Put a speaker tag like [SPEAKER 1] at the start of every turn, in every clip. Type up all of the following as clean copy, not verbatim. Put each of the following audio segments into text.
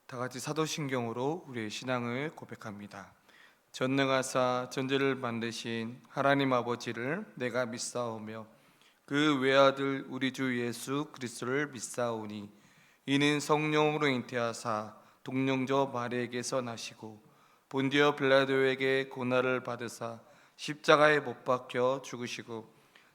[SPEAKER 1] 다 같이 사도신경으로 우리의 신앙을 고백합니다. 전능하사 전지를 만드신 하나님 아버지를 내가 믿사오며 그 외아들 우리 주 예수 그리스도를 믿사오니 이는 성령으로 잉태하사 동령저 마리에게서 나시고 본디오 빌라도에게 고난을 받으사 십자가에 못 박혀 죽으시고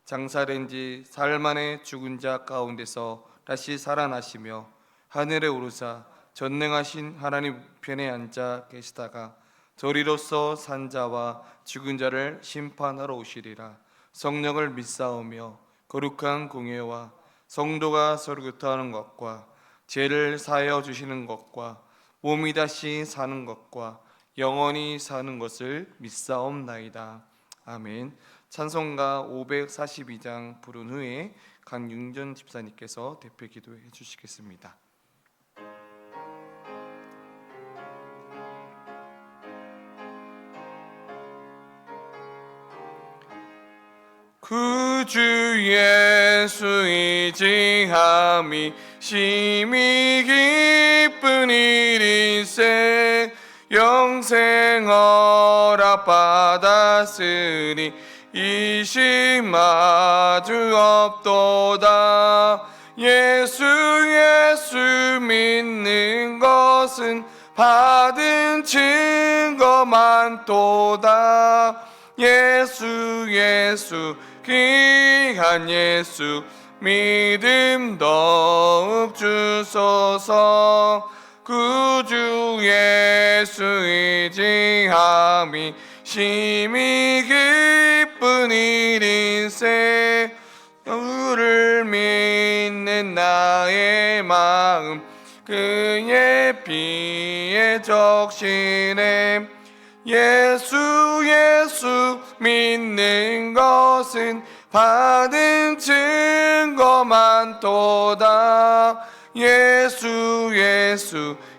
[SPEAKER 1] 장사된 지 사흘 만에 죽은 자 가운데서 다시 살아나시며 하늘에 오르사 전능하신 하나님 편에 앉아 계시다가 저리로서 산 자와 죽은 자를 심판하러 오시리라. 성령을 믿사오며 거룩한 공예와 성도가 서로 교통하는 것과 죄를 사하여 주시는 것과 몸이 다시 사는 것과 영원히 사는 것을 믿사옵나이다. 아멘. 찬송가 542장 부른 후에 강윤전 집사님께서 대표 기도해 주시겠습니다. 구주 예수 의지함이 심히 기쁜 일일세 영생 허락 받았으니 이심 마주 없도다. 예수 믿는 것은 받은 증거 많도다. 예수 귀한 예수 믿음 더욱 주소서. 구주 예수 의지함이 심히 기쁜 일일세 주를 믿는 나의 마음 그의 피에 적시네. 예수 믿는 것은 받은 증거 많도다. 예수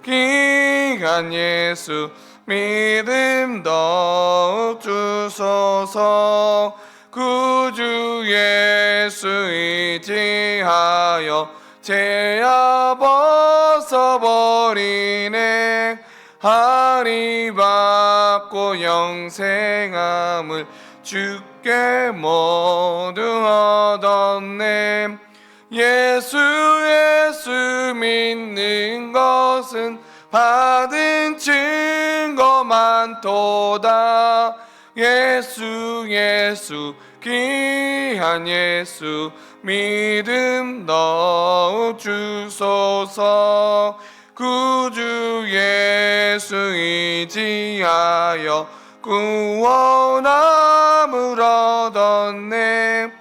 [SPEAKER 1] 귀한 예수 믿음 더욱 주소서. 구주 예수 의지하여 죄악 벗어버리네. 하리 받고 영생함을 주께 모두 얻었네. 예수 믿는 것은 받은 증거 많도다. 예수 귀한 예수 믿음 더욱 주소서. 구주 예수 의지하여 구원함을 얻었네.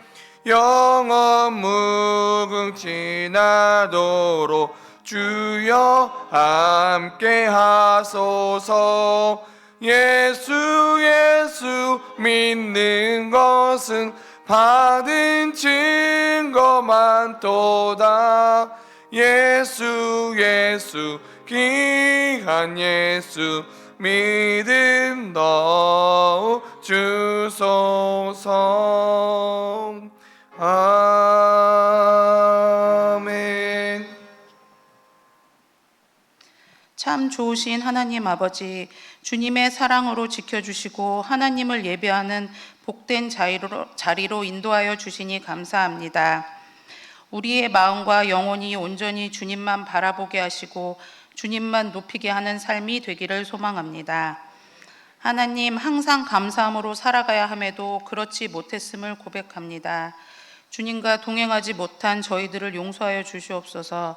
[SPEAKER 1] 영원 무궁지나도록 주여 함께 하소서. 예수 믿는 것은 받은 증거 많도다. 예수 귀한 예수 믿음 더욱 주소서. 아멘.
[SPEAKER 2] 참 좋으신 하나님 아버지, 주님의 사랑으로 지켜주시고 하나님을 예배하는 복된 자리로 인도하여 주시니 감사합니다. 우리의 마음과 영혼이 온전히 주님만 바라보게 하시고 주님만 높이게 하는 삶이 되기를 소망합니다. 하나님, 항상 감사함으로 살아가야 함에도 그렇지 못했음을 고백합니다. 주님과 동행하지 못한 저희들을 용서하여 주시옵소서.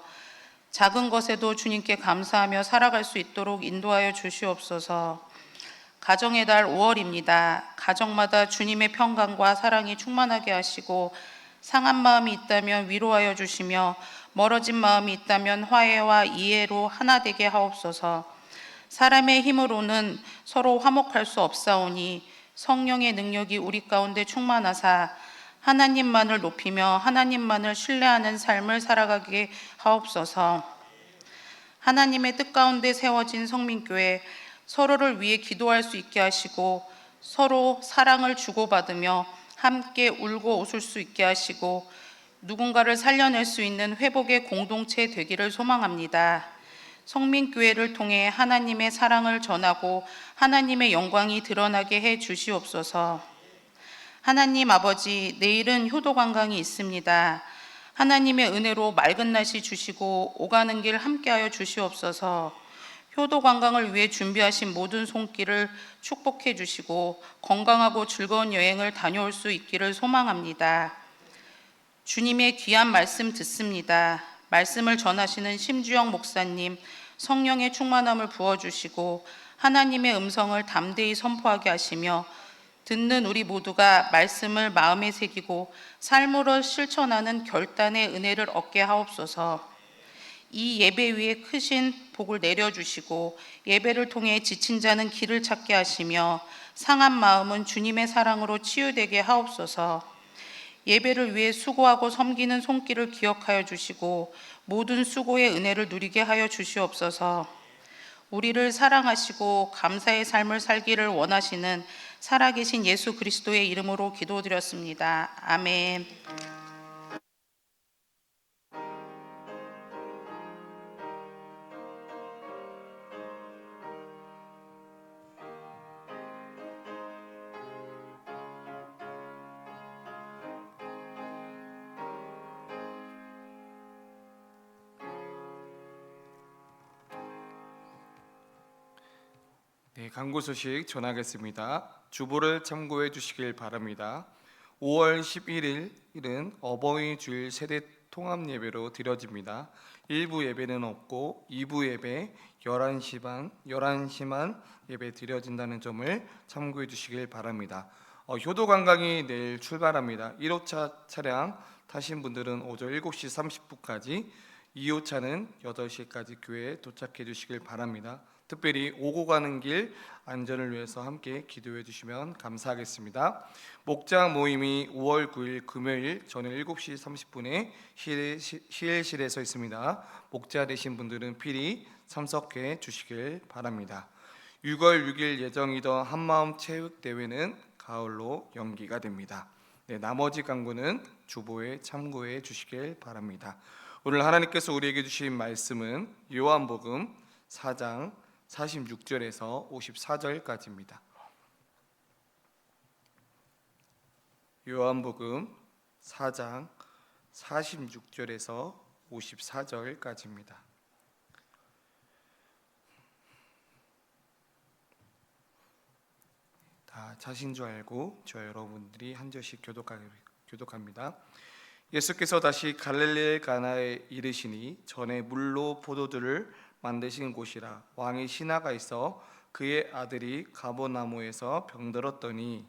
[SPEAKER 2] 작은 것에도 주님께 감사하며 살아갈 수 있도록 인도하여 주시옵소서. 가정의 달 5월입니다. 가정마다 주님의 평강과 사랑이 충만하게 하시고 상한 마음이 있다면 위로하여 주시며 멀어진 마음이 있다면 화해와 이해로 하나 되게 하옵소서. 사람의 힘으로는 서로 화목할 수 없사오니 성령의 능력이 우리 가운데 충만하사 하나님만을 높이며 하나님만을 신뢰하는 삶을 살아가게 하옵소서. 하나님의 뜻 가운데 세워진 성민교회, 서로를 위해 기도할 수 있게 하시고 서로 사랑을 주고받으며 함께 울고 웃을 수 있게 하시고 누군가를 살려낼 수 있는 회복의 공동체 되기를 소망합니다. 성민교회를 통해 하나님의 사랑을 전하고 하나님의 영광이 드러나게 해 주시옵소서. 하나님 아버지, 내일은 효도관광이 있습니다. 하나님의 은혜로 맑은 날씨 주시고 오가는 길 함께하여 주시옵소서. 효도관광을 위해 준비하신 모든 손길을 축복해 주시고 건강하고 즐거운 여행을 다녀올 수 있기를 소망합니다. 주님의 귀한 말씀 듣습니다. 말씀을 전하시는 심주영 목사님, 성령의 충만함을 부어주시고 하나님의 음성을 담대히 선포하게 하시며 듣는 우리 모두가 말씀을 마음에 새기고 삶으로 실천하는 결단의 은혜를 얻게 하옵소서. 이 예배 위에 크신 복을 내려주시고 예배를 통해 지친 자는 길을 찾게 하시며 상한 마음은 주님의 사랑으로 치유되게 하옵소서. 예배를 위해 수고하고 섬기는 손길을 기억하여 주시고 모든 수고의 은혜를 누리게 하여 주시옵소서. 우리를 사랑하시고 감사의 삶을 살기를 원하시는 살아계신 예수 그리스도의 이름으로 기도드렸습니다. 아멘.
[SPEAKER 1] 네, 광고 소식 전하겠습니다. 주보를 참고해 주시길 바랍니다. 5월 11일은 어버이 주일 세대 통합 예배로 드려집니다. 1부 예배는 없고 2부 예배 11시만 예배 드려진다는 점을 참고해 주시길 바랍니다. 효도 관광이 내일 출발합니다. 1호차 차량 타신 분들은 오전 7시 30분까지, 2호차는 8시까지 교회에 도착해 주시길 바랍니다. 특별히 오고 가는 길 안전을 위해서 함께 기도해 주시면 감사하겠습니다. 목장 모임이 5월 9일 금요일 저녁 7시 30분에 시일실에서 있습니다. 목자 되신 분들은 필히 참석해 주시길 바랍니다. 6월 6일 예정이던 한마음 체육대회는 가을로 연기가 됩니다. 네, 나머지 광고는 주보에 참고해 주시길 바랍니다. 오늘 하나님께서 우리에게 주신 말씀은 요한복음 4장 46절에서 54절까지입니다. 요한복음 4장 46절에서 54절까지입니다. 다 자신 줄 알고 저 여러분들이 한 절씩 교독합니다. 예수께서 다시 갈릴리 가나에 이르시니 전에 물로 포도주를 만드신 곳이라. 왕이 신하가 있어 그의 아들이 가버나움에서 병들었더니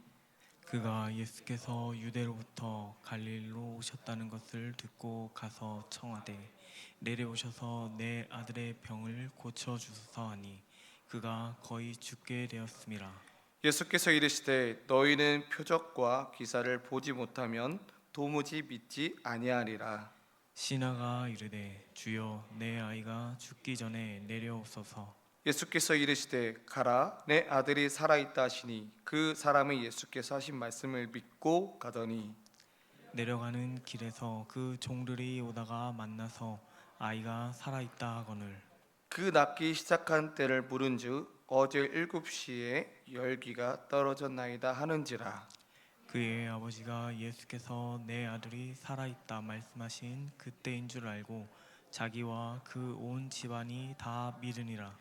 [SPEAKER 3] 그가 예수께서 유대로부터 갈릴리로 오셨다는 것을 듣고 가서 청하되 내려오셔서 내 아들의 병을 고쳐주소서 하니 그가 거의 죽게 되었음이라.
[SPEAKER 1] 예수께서 이르시되 너희는 표적과 기사를 보지 못하면 도무지 믿지 아니하리라.
[SPEAKER 3] 신하가 이르되 주여 내 아이가 죽기 전에 내려오소서.
[SPEAKER 1] 예수께서 이르시되 가라, 내 아들이 살아있다 하시니 그 사람이 예수께서 하신 말씀을 믿고 가더니
[SPEAKER 3] 내려가는 길에서 그 종들이 오다가 만나서 아이가 살아있다 하거늘
[SPEAKER 1] 그 낫기 시작한 때를 물은즉 어제 7시에 열기가 떨어졌나이다 하는지라.
[SPEAKER 3] 그의 아버지가 예수께서 내 아들이 살아있다 말씀하신 그때인 줄 알고 자기와 그 온 집안이 다 믿으니라.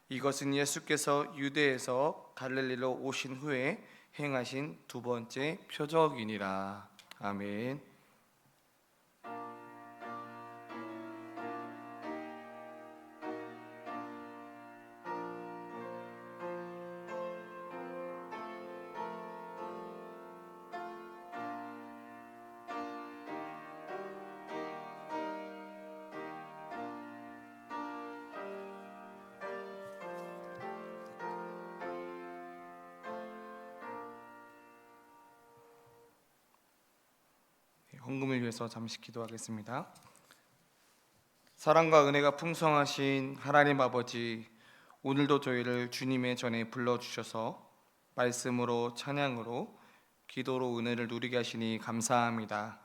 [SPEAKER 1] 이것은 예수께서 유대에서 갈릴리로 오신 후에 행하신 두 번째 표적이니라. 아멘. 헌금을 위해서 잠시 기도하겠습니다. 사랑과 은혜가 풍성하신 하나님 아버지, 오늘도 저희를 주님의 전에 불러주셔서 말씀으로, 찬양으로, 기도로 은혜를 누리게 하시니 감사합니다.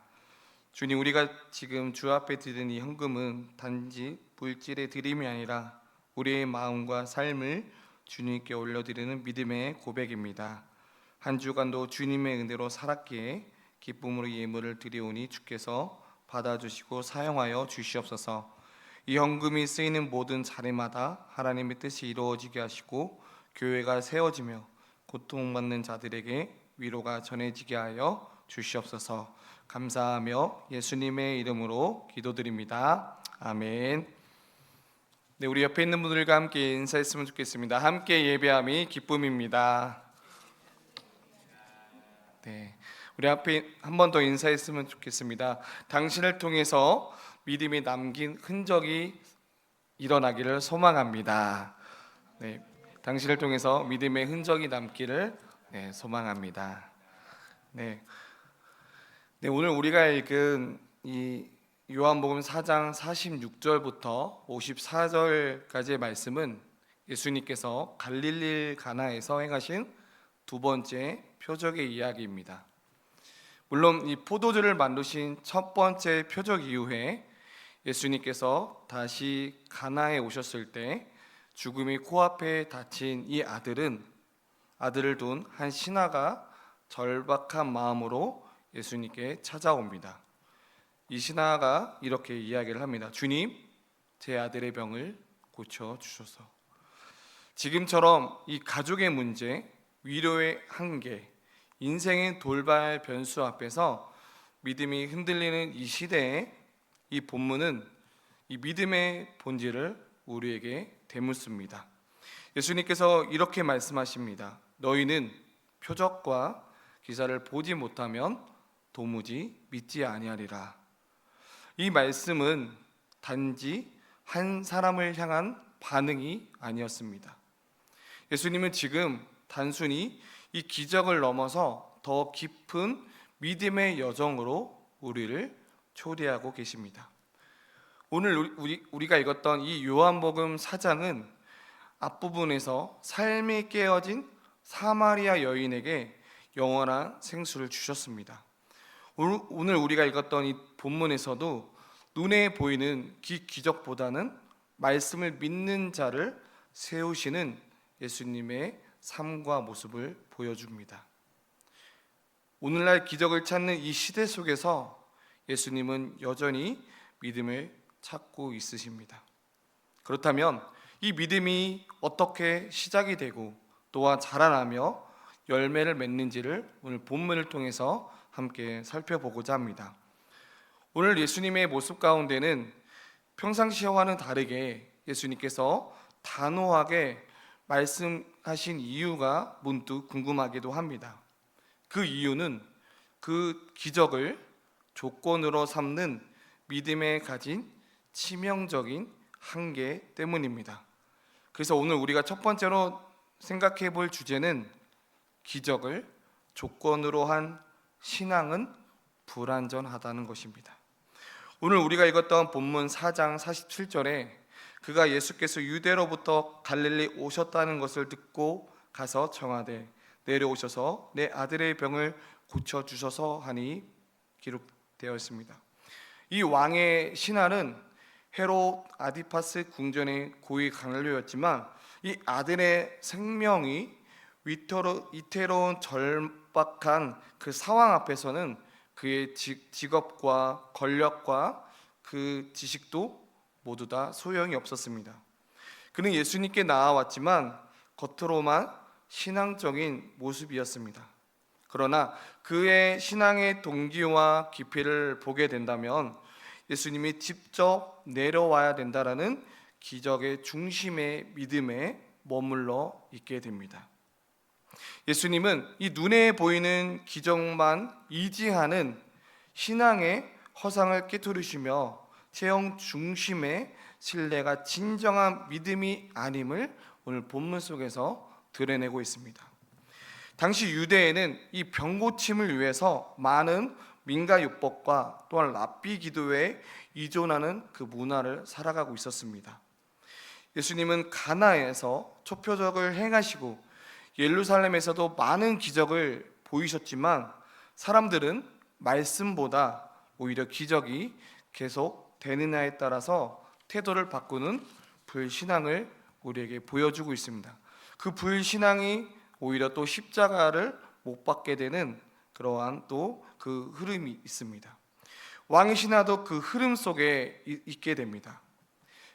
[SPEAKER 1] 주님, 우리가 지금 주 앞에 드린 이 헌금은 단지 물질의 드림이 아니라 우리의 마음과 삶을 주님께 올려드리는 믿음의 고백입니다. 한 주간도 주님의 은혜로 살았기에 기쁨으로 예물을 드리오니 주께서 받아주시고 사용하여 주시옵소서. 이 헌금이 쓰이는 모든 자리마다 하나님의 뜻이 이루어지게 하시고 교회가 세워지며 고통받는 자들에게 위로가 전해지게 하여 주시옵소서. 감사하며 예수님의 이름으로 기도드립니다. 아멘. 네, 우리 옆에 있는 분들과 함께 인사했으면 좋겠습니다. 함께 예배함이 기쁨입니다. 네, 우리 앞에 한 번 더 인사했으면 좋겠습니다. 당신을 통해서 믿음이 남긴 흔적이 일어나기를 소망합니다. 네, 당신을 통해서 믿음의 흔적이 남기를 소망합니다. 네, 오늘 우리가 읽은 이 요한복음 4장 46절부터 54절까지의 말씀은 예수님께서 갈릴리 가나에서 행하신 두 번째 표적의 이야기입니다. 물론 이 포도주를 만드신 첫 번째 표적 이후에 예수님께서 다시 가나에 오셨을 때 죽음이 코앞에 닥친 이 아들을 둔 한 신하가 절박한 마음으로 예수님께 찾아옵니다. 이 신하가 이렇게 이야기를 합니다. 주님, 제 아들의 병을 고쳐주소서. 지금처럼 이 가족의 문제, 위로의 한계, 인생의 돌발 변수 앞에서 믿음이 흔들리는 이 시대에 이 본문은 이 믿음의 본질을 우리에게 되묻습니다. 예수님께서 이렇게 말씀하십니다. 너희는 표적과 기사를 보지 못하면 도무지 믿지 아니하리라. 이 말씀은 단지 한 사람을 향한 반응이 아니었습니다. 예수님은 지금 단순히 이 기적을 넘어서 더 깊은 믿음의 여정으로 우리를 초대하고 계십니다. 오늘 우리가 읽었던 이 요한복음 4장은 앞부분에서 삶이 깨어진 사마리아 여인에게 영원한 생수를 주셨습니다. 오늘 우리가 읽었던 이 본문에서도 눈에 보이는 기적보다는 말씀을 믿는 자를 세우시는 예수님의 삶과 모습을 보여줍니다. 오늘날 기적을 찾는 이 시대 속에서 예수님은 여전히 믿음을 찾고 있으십니다. 그렇다면 이 믿음이 어떻게 시작이 되고 또한 자라나며 열매를 맺는지를 오늘 본문을 통해서 함께 살펴보고자 합니다. 오늘 예수님의 모습 가운데는 평상시와는 다르게 예수님께서 단호하게 말씀하신 이유가 문득 궁금하기도 합니다. 그 이유는 그 기적을 조건으로 삼는 믿음에 가진 치명적인 한계 때문입니다. 그래서 오늘 우리가 첫 번째로 생각해 볼 주제는 기적을 조건으로 한 신앙은 불완전하다는 것입니다. 오늘 우리가 읽었던 본문 4장 47절에 그가 예수께서 유대로부터 갈릴리 오셨다는 것을 듣고 가서 청하되 내려오셔서 내 아들의 병을 고쳐주셔서 하니 기록되어 있습니다. 이 왕의 신하는 헤롯 아디파스 궁전의 고위 관료였지만 이 아들의 생명이 위태로운 절박한 그 상황 앞에서는 그의 직업과 권력과 그 지식도 모두 다 소용이 없었습니다. 그는 예수님께 나아왔지만 겉으로만 신앙적인 모습이었습니다. 그러나 그의 신앙의 동기와 깊이를 보게 된다면 예수님이 직접 내려와야 된다라는 기적의 중심의 믿음에 머물러 있게 됩니다. 예수님은 이 눈에 보이는 기적만 의지하는 신앙의 허상을 깨뜨리시며 체험 중심의 신뢰가 진정한 믿음이 아님을 오늘 본문 속에서 드러내고 있습니다. 당시 유대에는 이 병고침을 위해서 많은 민가요법과 또한 랍비 기도에 의존하는 그 문화를 살아가고 있었습니다. 예수님은 가나에서 초표적을 행하시고 예루살렘에서도 많은 기적을 보이셨지만 사람들은 말씀보다 오히려 기적이 계속 되느냐에 따라서 태도를 바꾸는 불신앙을 우리에게 보여주고 있습니다. 그 불신앙이 오히려 또 십자가를 못 받게 되는 그러한 또 그 흐름이 있습니다. 왕의 신하도 그 흐름 속에 있게 됩니다.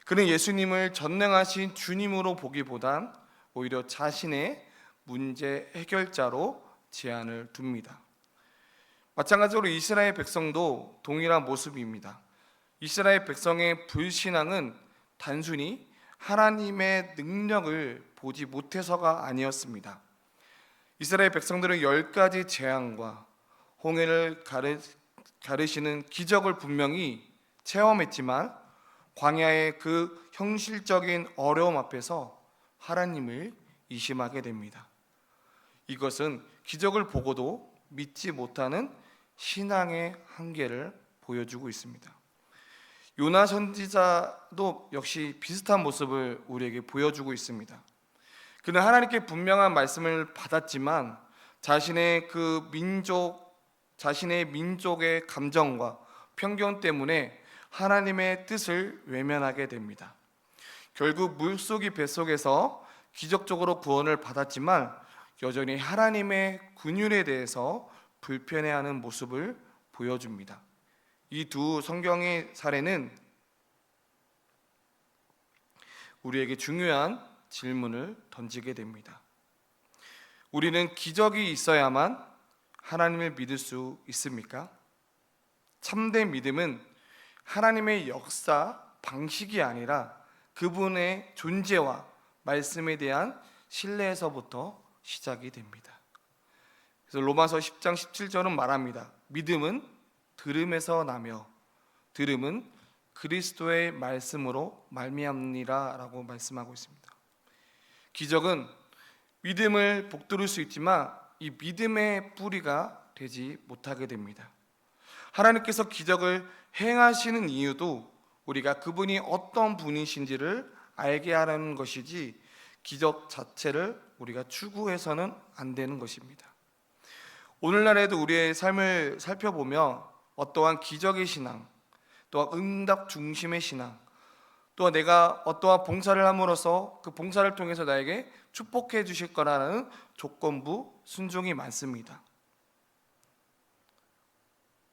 [SPEAKER 1] 그는 예수님을 전능하신 주님으로 보기보단 오히려 자신의 문제 해결자로 제안을 둡니다. 마찬가지로 이스라엘 백성도 동일한 모습입니다. 이스라엘 백성의 불신앙은 단순히 하나님의 능력을 보지 못해서가 아니었습니다. 이스라엘 백성들은 10가지 재앙과 홍해를 가르시는 기적을 분명히 체험했지만 광야의 그 현실적인 어려움 앞에서 하나님을 의심하게 됩니다. 이것은 기적을 보고도 믿지 못하는 신앙의 한계를 보여주고 있습니다. 요나 선지자도 역시 비슷한 모습을 우리에게 보여주고 있습니다. 그는 하나님께 분명한 말씀을 받았지만 자신의 민족의 감정과 편견 때문에 하나님의 뜻을 외면하게 됩니다. 결국 물속이 뱃속에서 기적적으로 구원을 받았지만 여전히 하나님의 긍휼에 대해서 불편해하는 모습을 보여줍니다. 이 두 성경의 사례는 우리에게 중요한 질문을 던지게 됩니다. 우리는 기적이 있어야만 하나님을 믿을 수 있습니까? 참된 믿음은 하나님의 역사 방식이 아니라 그분의 존재와 말씀에 대한 신뢰에서부터 시작이 됩니다. 그래서 로마서 10장 17절은 말합니다. 믿음은 들음에서 나며 들음은 그리스도의 말씀으로 말미암느니라 라고 말씀하고 있습니다. 기적은 믿음을 복두를 수 있지만 이 믿음의 뿌리가 되지 못하게 됩니다. 하나님께서 기적을 행하시는 이유도 우리가 그분이 어떤 분이신지를 알게 하라는 것이지 기적 자체를 우리가 추구해서는 안 되는 것입니다. 오늘날에도 우리의 삶을 살펴보면 어떠한 기적의 신앙, 또한 응답 중심의 신앙, 또한 내가 어떠한 봉사를 함으로써 그 봉사를 통해서 나에게 축복해 주실 거라는 조건부 순종이 많습니다.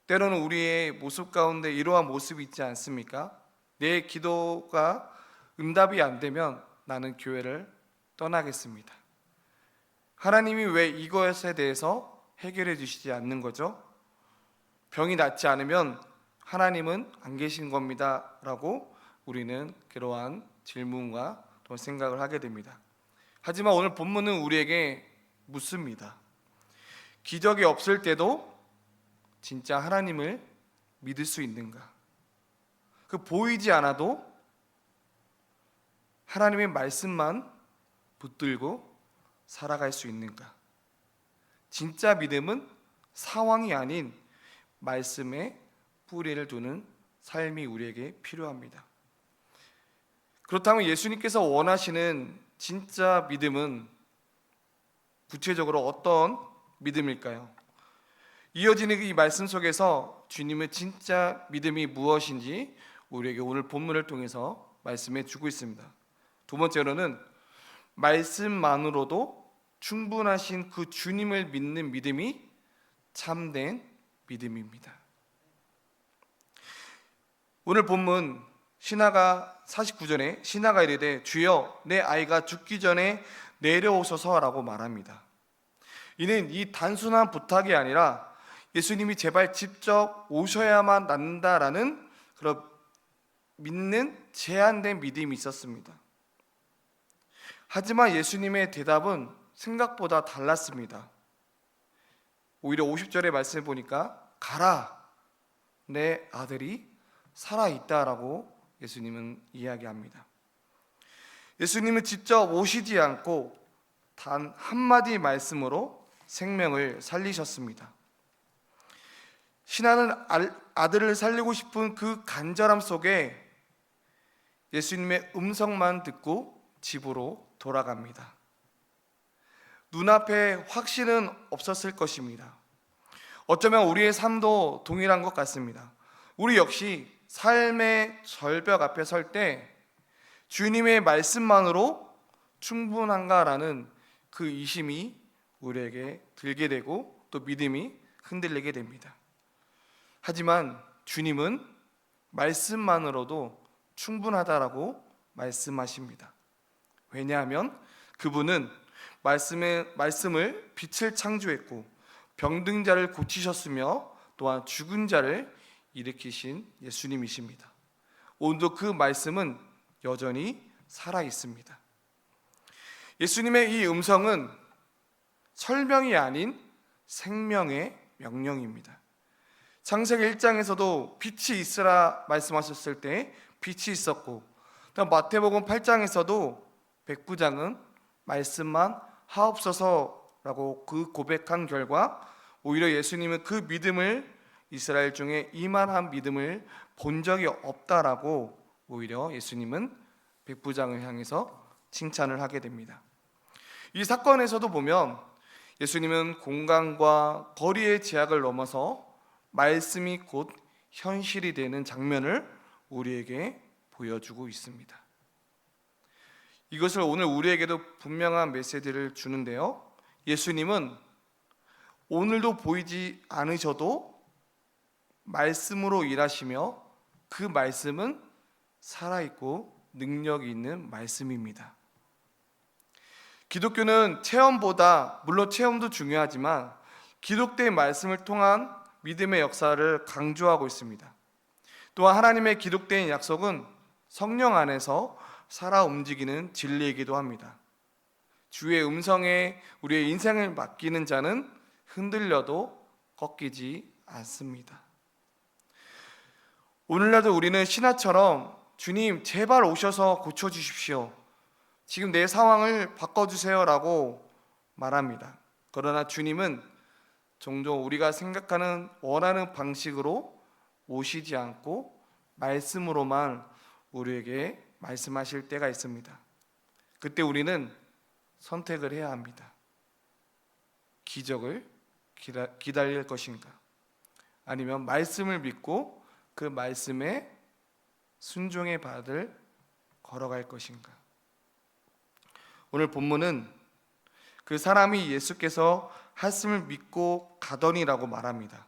[SPEAKER 1] 때로는 우리의 모습 가운데 이러한 모습이 있지 않습니까? 내 기도가 응답이 안 되면 나는 교회를 떠나겠습니다. 하나님이 왜 이것에 대해서 해결해 주시지 않는 거죠? 병이 낫지 않으면 하나님은 안 계신 겁니다 라고 우리는 그러한 질문과 또 생각을 하게 됩니다. 하지만 오늘 본문은 우리에게 묻습니다. 기적이 없을 때도 진짜 하나님을 믿을 수 있는가? 그 보이지 않아도 하나님의 말씀만 붙들고 살아갈 수 있는가? 진짜 믿음은 상황이 아닌 말씀에 뿌리를 두는 삶이 우리에게 필요합니다. 그렇다면 예수님께서 원하시는 진짜 믿음은 구체적으로 어떤 믿음일까요? 이어지는 이 말씀 속에서 주님의 진짜 믿음이 무엇인지 우리에게 오늘 본문을 통해서 말씀해 주고 있습니다. 두 번째로는 말씀만으로도 충분하신 그 주님을 믿는 믿음이 참된 믿음입니다. 오늘 본문 신하가 49절에 신하가 이르되 주여 내 아이가 죽기 전에 내려오소서라고 말합니다. 이는 이 단순한 부탁이 아니라 예수님이 제발 직접 오셔야만 낫는다라는 그런 믿는 제한된 믿음이 있었습니다. 하지만 예수님의 대답은 생각보다 달랐습니다. 오히려 50절의 말씀을 보니까 가라 내 아들이 살아있다라고 예수님은 이야기합니다. 예수님은 직접 오시지 않고 단 한마디 말씀으로 생명을 살리셨습니다. 신하는 아들을 살리고 싶은 그 간절함 속에 예수님의 음성만 듣고 집으로 돌아갑니다. 눈앞에 확신은 없었을 것입니다. 어쩌면 우리의 삶도 동일한 것 같습니다. 우리 역시 삶의 절벽 앞에 설 때 주님의 말씀만으로 충분한가라는 그 의심이 우리에게 들게 되고 또 믿음이 흔들리게 됩니다. 하지만 주님은 말씀만으로도 충분하다라고 말씀하십니다. 왜냐하면 그분은 말씀을 빛을 창조했고 병든 자를 고치셨으며 또한 죽은 자를 일으키신 예수님이십니다. 오늘도 그 말씀은 여전히 살아 있습니다. 예수님의 이 음성은 설명이 아닌 생명의 명령입니다. 창세기 1장에서도 빛이 있으라 말씀하셨을 때 빛이 있었고, 마태복음 8장에서도 백부장은 말씀만 하옵소서라고 그 고백한 결과 오히려 예수님은 그 믿음을 이스라엘 중에 이만한 믿음을 본 적이 없다라고 오히려 예수님은 백부장을 향해서 칭찬을 하게 됩니다. 이 사건에서도 보면 예수님은 공간과 거리의 제약을 넘어서 말씀이 곧 현실이 되는 장면을 우리에게 보여주고 있습니다. 이것을 오늘 우리에게도 분명한 메시지를 주는데요, 예수님은 오늘도 보이지 않으셔도 말씀으로 일하시며 그 말씀은 살아있고 능력이 있는 말씀입니다. 기독교는 체험보다, 물론 체험도 중요하지만 기록된 말씀을 통한 믿음의 역사를 강조하고 있습니다. 또한 하나님의 기록된 약속은 성령 안에서 살아 움직이는 진리이기도 합니다. 주의 음성에 우리의 인생을 맡기는 자는 흔들려도 꺾이지 않습니다. 오늘날도 우리는 신하처럼 주님 제발 오셔서 고쳐주십시오, 지금 내 상황을 바꿔주세요 라고 말합니다. 그러나 주님은 종종 우리가 생각하는 원하는 방식으로 오시지 않고 말씀으로만 우리에게 말씀하실 때가 있습니다. 그때 우리는 선택을 해야 합니다. 기적을 기다릴 것인가, 아니면 말씀을 믿고 그 말씀에 순종의 발을 걸어갈 것인가. 오늘 본문은 그 사람이 예수께서 하심을 믿고 가더니라고 말합니다.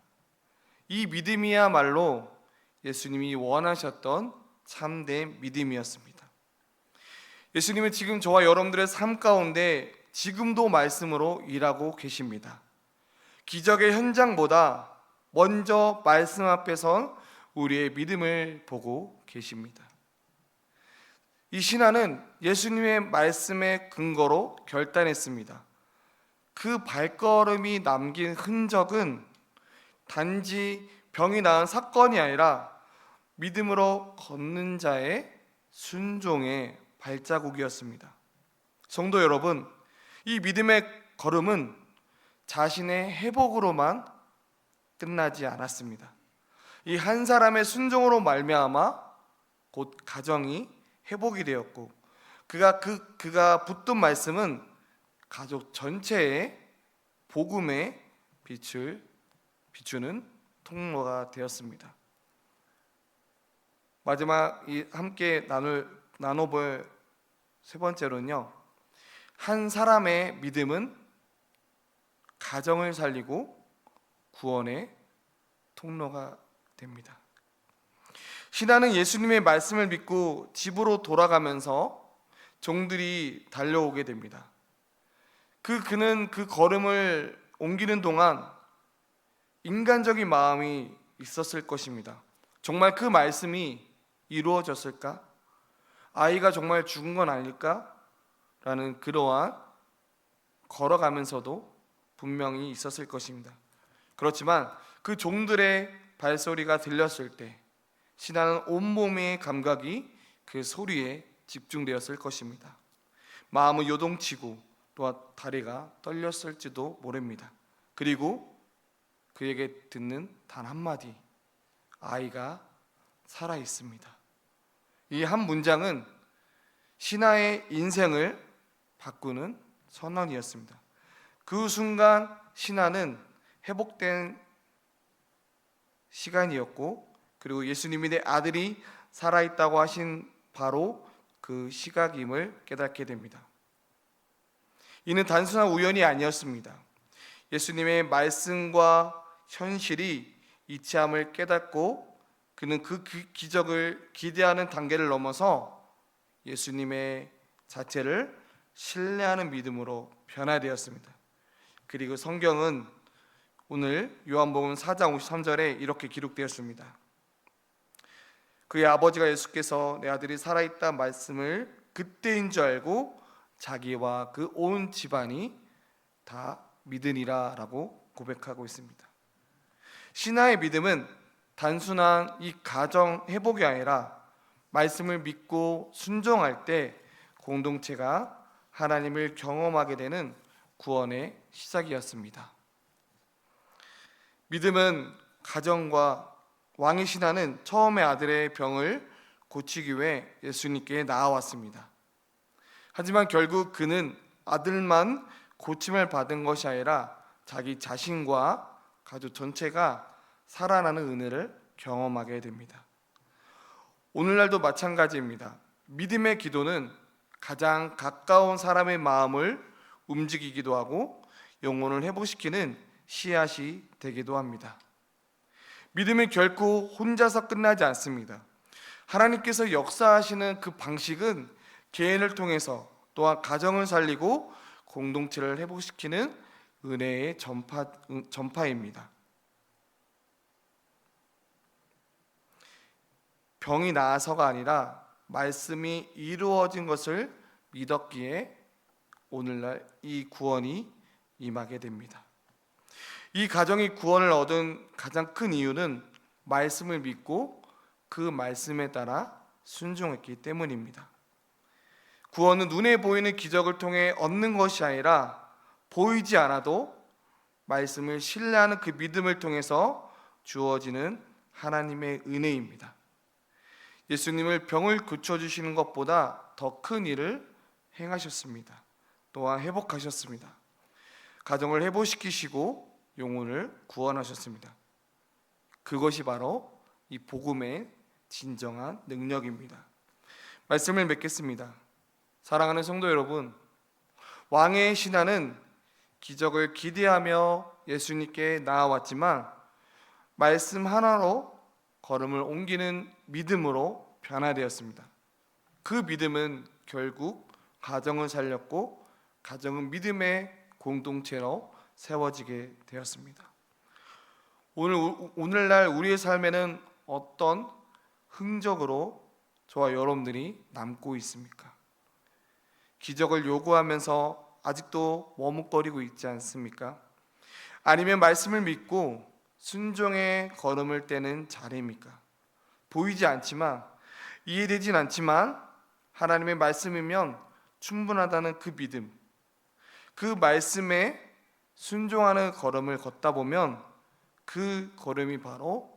[SPEAKER 1] 이 믿음이야말로 예수님이 원하셨던 참된 믿음이었습니다. 예수님은 지금 저와 여러분들의 삶 가운데 지금도 말씀으로 일하고 계십니다. 기적의 현장보다 먼저 말씀 앞에 선 우리의 믿음을 보고 계십니다. 이 신하는 예수님의 말씀의 근거로 결단했습니다. 그 발걸음이 남긴 흔적은 단지 병이 나은 사건이 아니라 믿음으로 걷는 자의 순종의 발자국이었습니다. 성도 여러분, 이 믿음의 걸음은 자신의 회복으로만 끝나지 않았습니다. 이 한 사람의 순종으로 말미암아 곧 가정이 회복이 되었고, 그가 붙든 말씀은 가족 전체의 복음의 빛을 비추는 통로가 되었습니다. 마지막 함께 나눠볼 세 번째로는요, 한 사람의 믿음은 가정을 살리고 구원의 통로가 됩니다. 신하는 예수님의 말씀을 믿고 집으로 돌아가면서 종들이 달려오게 됩니다. 그는 그 걸음을 옮기는 동안 인간적인 마음이 있었을 것입니다. 정말 그 말씀이 이루어졌을까? 아이가 정말 죽은 건 아닐까? 라는 그러한 걸어가면서도 분명히 있었을 것입니다. 그렇지만 그 종들의 발소리가 들렸을 때 신하는 온몸의 감각이 그 소리에 집중되었을 것입니다. 마음은 요동치고 또한 다리가 떨렸을지도 모릅니다. 그리고 그에게 듣는 단 한마디, 아이가 살아 있습니다. 이 한 문장은 신하의 인생을 바꾸는 선언이었습니다. 그 순간 신하는 회복된 시간이었고, 그리고 예수님이 내 아들이 살아있다고 하신 바로 그 시각임을 깨닫게 됩니다. 이는 단순한 우연이 아니었습니다. 예수님의 말씀과 현실이 이치함을 깨닫고 그는 그 기적을 기대하는 단계를 넘어서 예수님의 자체를 신뢰하는 믿음으로 변화되었습니다. 그리고 성경은 오늘 요한복음 4장 53절에 이렇게 기록되었습니다. 그의 아버지가 예수께서 내 아들이 살아있다 말씀을 그때인 줄 알고 자기와 그 온 집안이 다 믿으니라 라고 고백하고 있습니다. 신앙의 믿음은 단순한 이 가정 회복이 아니라 말씀을 믿고 순종할 때 공동체가 하나님을 경험하게 되는 구원의 시작이었습니다. 믿음은 가정과 왕의 신하는 처음에 아들의 병을 고치기 위해 예수님께 나아왔습니다. 하지만 결국 그는 아들만 고침을 받은 것이 아니라 자기 자신과 가족 전체가 살아나는 은혜를 경험하게 됩니다. 오늘날도 마찬가지입니다. 믿음의 기도는 가장 가까운 사람의 마음을 움직이기도 하고 영혼을 회복시키는 씨앗이 되기도 합니다. 믿음은 결코 혼자서 끝나지 않습니다. 하나님께서 역사하시는 그 방식은 개인을 통해서 또한 가정을 살리고 공동체를 회복시키는 은혜의 전파입니다. 병이 나아서가 아니라 말씀이 이루어진 것을 믿었기에 오늘날 이 구원이 임하게 됩니다. 이 가정이 구원을 얻은 가장 큰 이유는 말씀을 믿고 그 말씀에 따라 순종했기 때문입니다. 구원은 눈에 보이는 기적을 통해 얻는 것이 아니라 보이지 않아도 말씀을 신뢰하는 그 믿음을 통해서 주어지는 하나님의 은혜입니다. 예수님을 병을 고쳐주시는 것보다 더 큰 일을 행하셨습니다. 또한 회복하셨습니다. 가정을 회복시키시고 영혼을 구원하셨습니다. 그것이 바로 이 복음의 진정한 능력입니다. 말씀을 맺겠습니다. 사랑하는 성도 여러분, 왕의 신하는 기적을 기대하며 예수님께 나아왔지만 말씀 하나로 걸음을 옮기는 믿음으로 변화되었습니다. 그 믿음은 결국 가정을 살렸고 가정은 믿음의 공동체로 세워지게 되었습니다. 오늘날 우리의 삶에는 어떤 흔적으로 저와 여러분들이 남고 있습니까? 기적을 요구하면서 아직도 머뭇거리고 있지 않습니까? 아니면 말씀을 믿고 순종의 걸음을 떼는 자리입니까? 보이지 않지만, 이해되진 않지만 하나님의 말씀이면 충분하다는 그 믿음, 그 말씀에 순종하는 걸음을 걷다 보면 그 걸음이 바로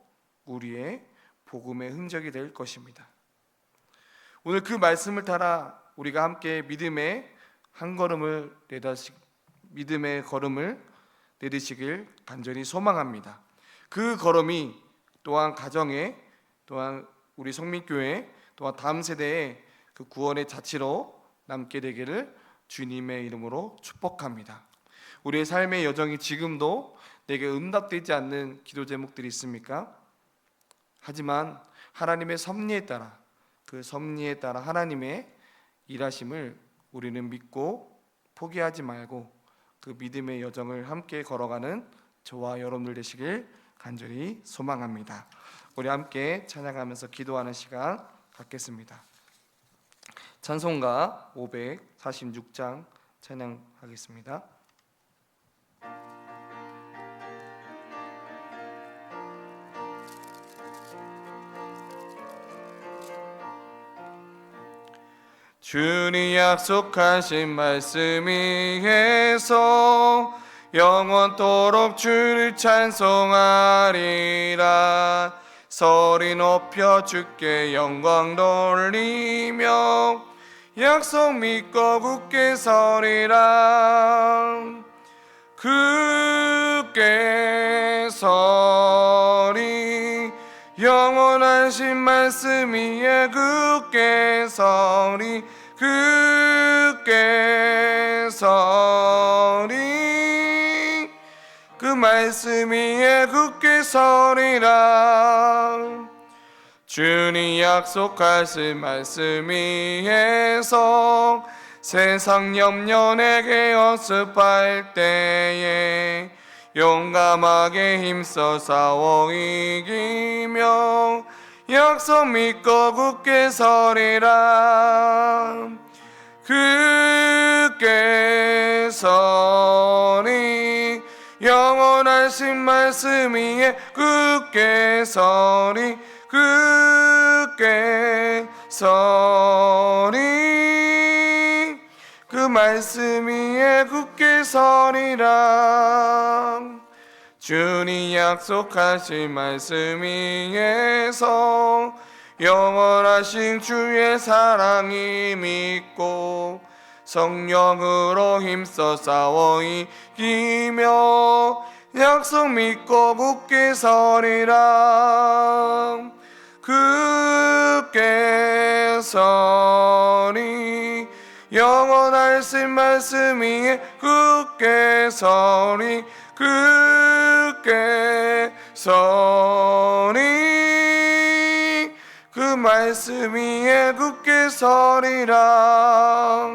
[SPEAKER 1] 우리의 복음의 흔적이 될 것입니다. 오늘 그 말씀을 따라 우리가 함께 믿음의 걸음을 내디시길 간절히 소망합니다. 그 걸음이 또한 가정에, 또한 우리 성민교회, 또한 다음 세대에 그 구원의 자취로 남게 되기를 주님의 이름으로 축복합니다. 우리의 삶의 여정이 지금도 내게 응답되지 않는 기도 제목들이 있습니까? 하지만 하나님의 섭리에 따라, 그 섭리에 따라 하나님의 일하심을 우리는 믿고 포기하지 말고 그 믿음의 여정을 함께 걸어가는 저와 여러분들 되시길 간절히 소망합니다. 우리 함께 찬양하면서 기도하는 시간 갖겠습니다. 찬송가 546장 찬양하겠습니다. 주님 약속하신 말씀 위에서 영원토록 주를 찬송하리라. 소리 높여 주께 영광 돌리며 약속 믿고 굳게 서리라. 굳게 서리 영원하신 말씀 말씀 위에 굳게 서리 굳게 서리 그 말씀 위에 굳게 서리라 주님 약속하신 말씀 위에서 세상 염려 내게 어습할 때에 용감하게 힘써 싸워 이기며 약속 믿고 굳게 서리라 굳게 서리 영원하신 말씀 위에 굳게 서리 굳게 서리 그 말씀 위에 굳게 서리라 주님 약속하신 말씀 위에서 영원하신 주의 사랑이 믿고 성령으로 힘써 싸워 이기며 약속 믿고 굳게 서리라 굳게 서리 영원하신 말씀 위에 굳게 서리 굳게 서리 그 말씀 위에 굳게 서리라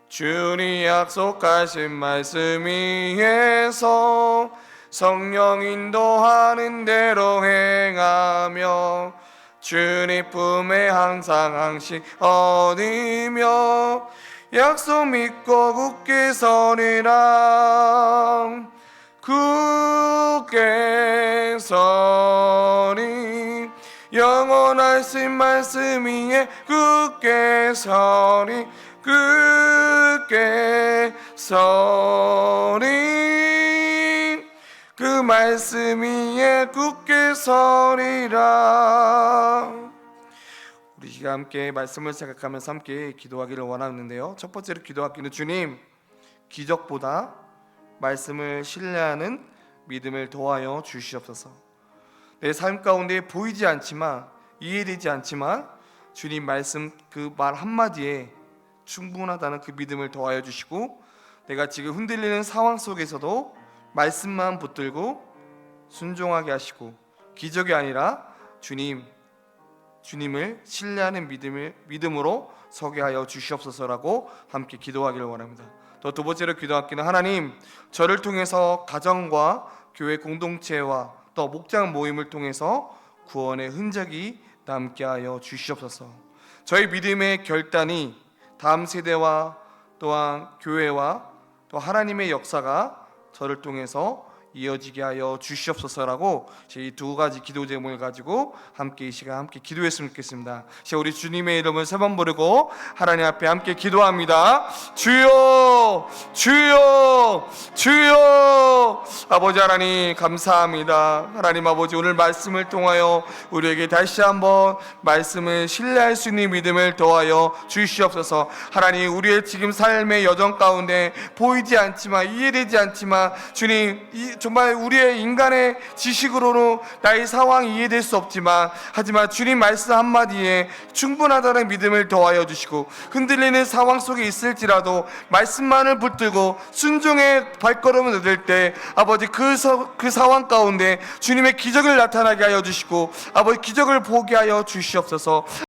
[SPEAKER 1] 주님 약속하신 말씀 위에서 성령 인도하는 대로 행하며 주님 품에 항상 항시 얻으며 약속 믿고 굳게 서리라 굳게 서리 영원하신 말씀 위에 굳게 서리 굳게 서리 그 말씀 위에 굳게 서리라 우리 함께 말씀을 생각하면서 함께 기도하기를 원하는데요 첫 번째로 기도하기는 주님 기적보다 말씀을 신뢰하는 믿음을 더하여 주시옵소서 내 삶 가운데 보이지 않지만 이해되지 않지만 주님 말씀 그 말 한마디에 충분하다는 그 믿음을 더하여 주시고 내가 지금 흔들리는 상황 속에서도 말씀만 붙들고 순종하게 하시고 기적이 아니라 주님을 신뢰하는 믿음으로 서게 하여 주시옵소서라고 함께 기도하기를 원합니다. 또 두 번째로 기도하기는 하나님 저를 통해서 가정과 교회 공동체와 또 목장 모임을 통해서 구원의 흔적이 남게 하여 주시옵소서. 저희 믿음의 결단이 다음 세대와 또한 교회와 또 하나님의 역사가 저를 통해서 이어지게 하여 주시옵소서라고 이 두 가지 기도 제목을 가지고 함께 이 시간 함께 기도했으면 좋겠습니다. 자, 우리 주님의 이름을 세 번 부르고 하나님 앞에 함께 기도합니다. 주여, 주여, 주여. 아버지 하나님 감사합니다. 하나님 아버지 오늘 말씀을 통하여 우리에게 다시 한번 말씀을 신뢰할 수 있는 믿음을 더하여 주시옵소서. 하나님 우리의 지금 삶의 여정 가운데 보이지 않지만 이해되지 않지만 주님 정말 우리의 인간의 지식으로는 나의 상황이 이해될 수 없지만 하지만 주님 말씀 한마디에 충분하다는 믿음을 더하여 주시고 흔들리는 상황 속에 있을지라도 말씀만을 붙들고 순종의 발걸음을 얻을 때 아버지 그 상황 가운데 주님의 기적을 나타나게 하여 주시고 아버지 기적을 보게 하여 주시옵소서.